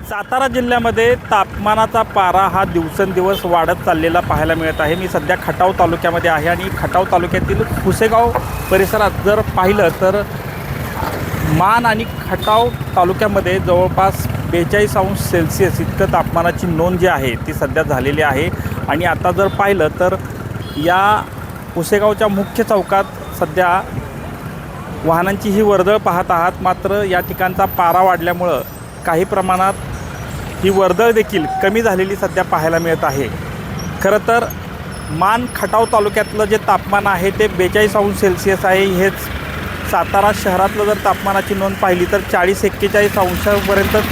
सातारा जिल्ह्यामध्ये तापमानाचा पारा हा दिवसेंदिवस वाढत चाललेला पाहायला मिळत आहे। मी सध्या खटाव तालुक्यामध्ये आहे आणि खटाव तालुक्यातील पुसेगाव परिसरात जर पाहिलं तर मान आणि खटाव तालुक्यामध्ये जवळपास 42° इतकं तापमानाची नोंद जी आहे ती सध्या झालेली आहे। आणि आता जर पाहिलं तर या पुसेगावच्या मुख्य चौकात सध्या वाहनांची ही वर्दळ पाहत आहात। मात्र या ठिकाणचा पारा वाढल्यामुळं काही प्रमाणात ही वर्दळ देखील कमी झालेली सध्या पाहायला मिळत आहे। खरं तर मान खटाव तालुक्यातलं जे तापमान आहे ते 42° आहे। हेच सातारा शहरातलं जर तापमानाची नोंद पाहिली तर 40-41°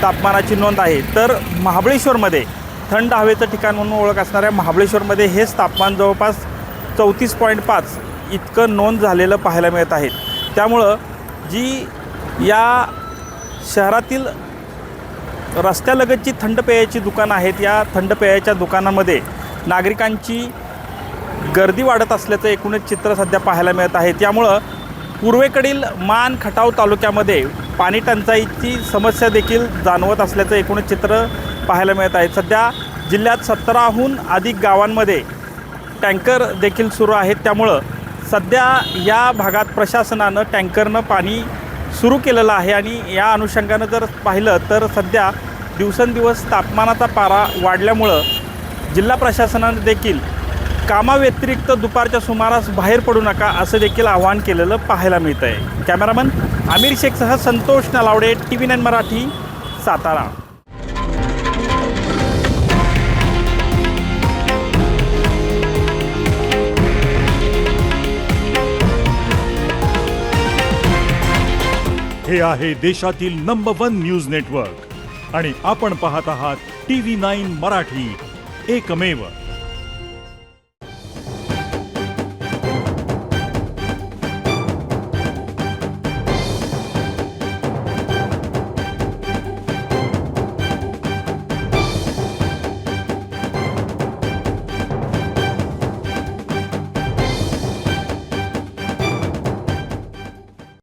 तापमानाची नोंद आहे। तर महाबळेश्वरमध्ये थंड हवेचं ठिकाण म्हणून ओळख असणाऱ्या महाबळेश्वरमध्ये हेच तापमान जवळपास 34.5 इतकं नोंद झालेलं पाहायला मिळत आहे। त्यामुळं जी या शहरातील रस्त्यालगतची थंड पेयाची दुकानं आहेत, या थंड पेयाच्या दुकानामध्ये नागरिकांची गर्दी वाढत असल्याचं एकूणच चित्र सध्या पाहायला मिळत आहे। त्यामुळं पूर्वेकडील मान खटाव तालुक्यामध्ये पाणी टंचाईची समस्या देखील जाणवत असल्याचं एकूणच चित्र पाहायला मिळत आहे। सध्या जिल्ह्यात 17हून अधिक गावांमध्ये टँकर देखील सुरू आहेत। त्यामुळं सध्या या भागात प्रशासनानं टँकरनं पाणी सुरू केलेलं आहे आणि या अनुषंगानं जर पाहिलं तर सध्या दिवसेंदिवस तापमानाचा पारा वाढल्यामुळं जिल्हा प्रशासनानं देखील कामाव्यतिरिक्त दुपारच्या सुमारास बाहेर पडू नका असं देखील आवाहन केलेलं पाहायला मिळतं आहे। कॅमेरामन आमिर शेखसह संतोष नलावडे, TV9 मराठी, सातारा। हे आहे देशातील नंबर 1 न्यूज नेटवर्क आणि आपण पाहत आहात TV9 मराठी, एकमेव।